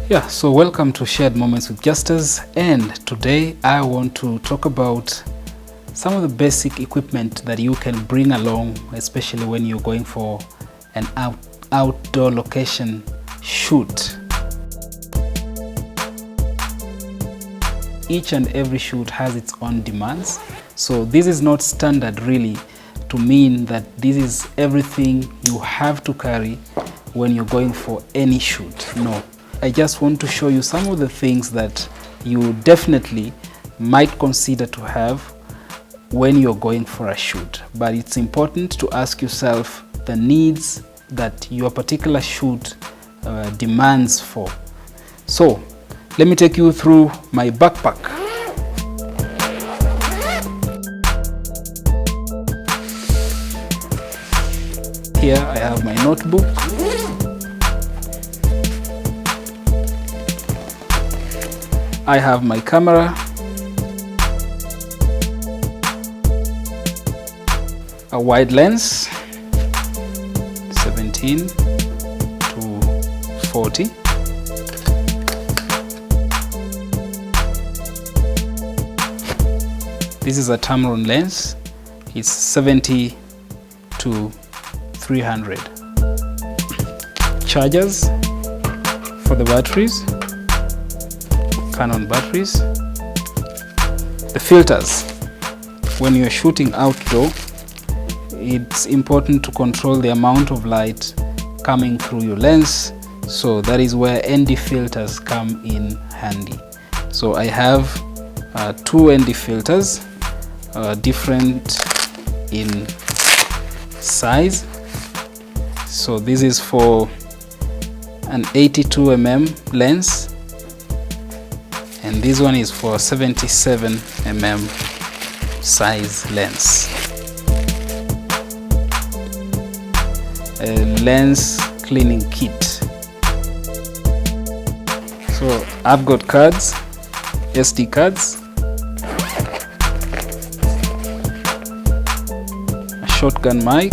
Yeah, so welcome to Shared Moments with Justus, and today I want to talk about some of the basic equipment that you can bring along, especially when you're going for an outdoor location shoot. Each and every shoot has its own demands, so this is not standard really to mean that this is everything you have to carry when you're going for any shoot. No. I just want to show you some of the things that you definitely might consider to have when you're going for a shoot. But it's important to ask yourself the needs that your particular shoot demands for. So, let me take you through my backpack. Here I have my notebook. I have my camera, a wide lens, 17 to 40, this is a Tamron lens, it's 70 to 300, chargers for the batteries, Canon batteries, the filters. When you're shooting outdoor, it's important to control the amount of light coming through your lens, so that is where ND filters come in handy. So I have two ND filters, different in size. So this is for an 82mm lens, and this one is for 77mm size lens. A lens cleaning kit. So I've got cards, SD cards, a shotgun mic.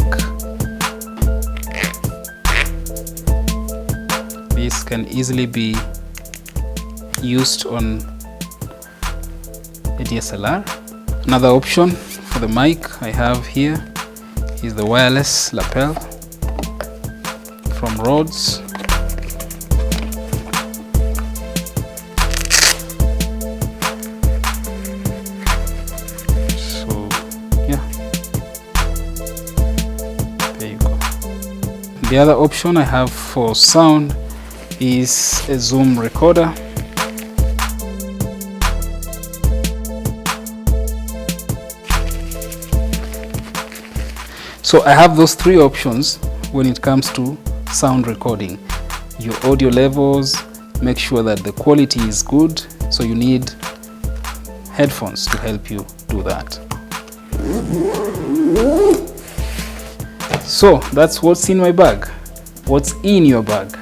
This can easily be used on a DSLR. Another option for the mic I have here is the wireless lapel from Rhodes. So yeah, there you go. The other option I have for sound is a zoom recorder. So I have those three options when it comes to sound recording. Your audio levels, make sure that the quality is good, so you need headphones to help you do that. So that's what's in my bag. What's in your bag?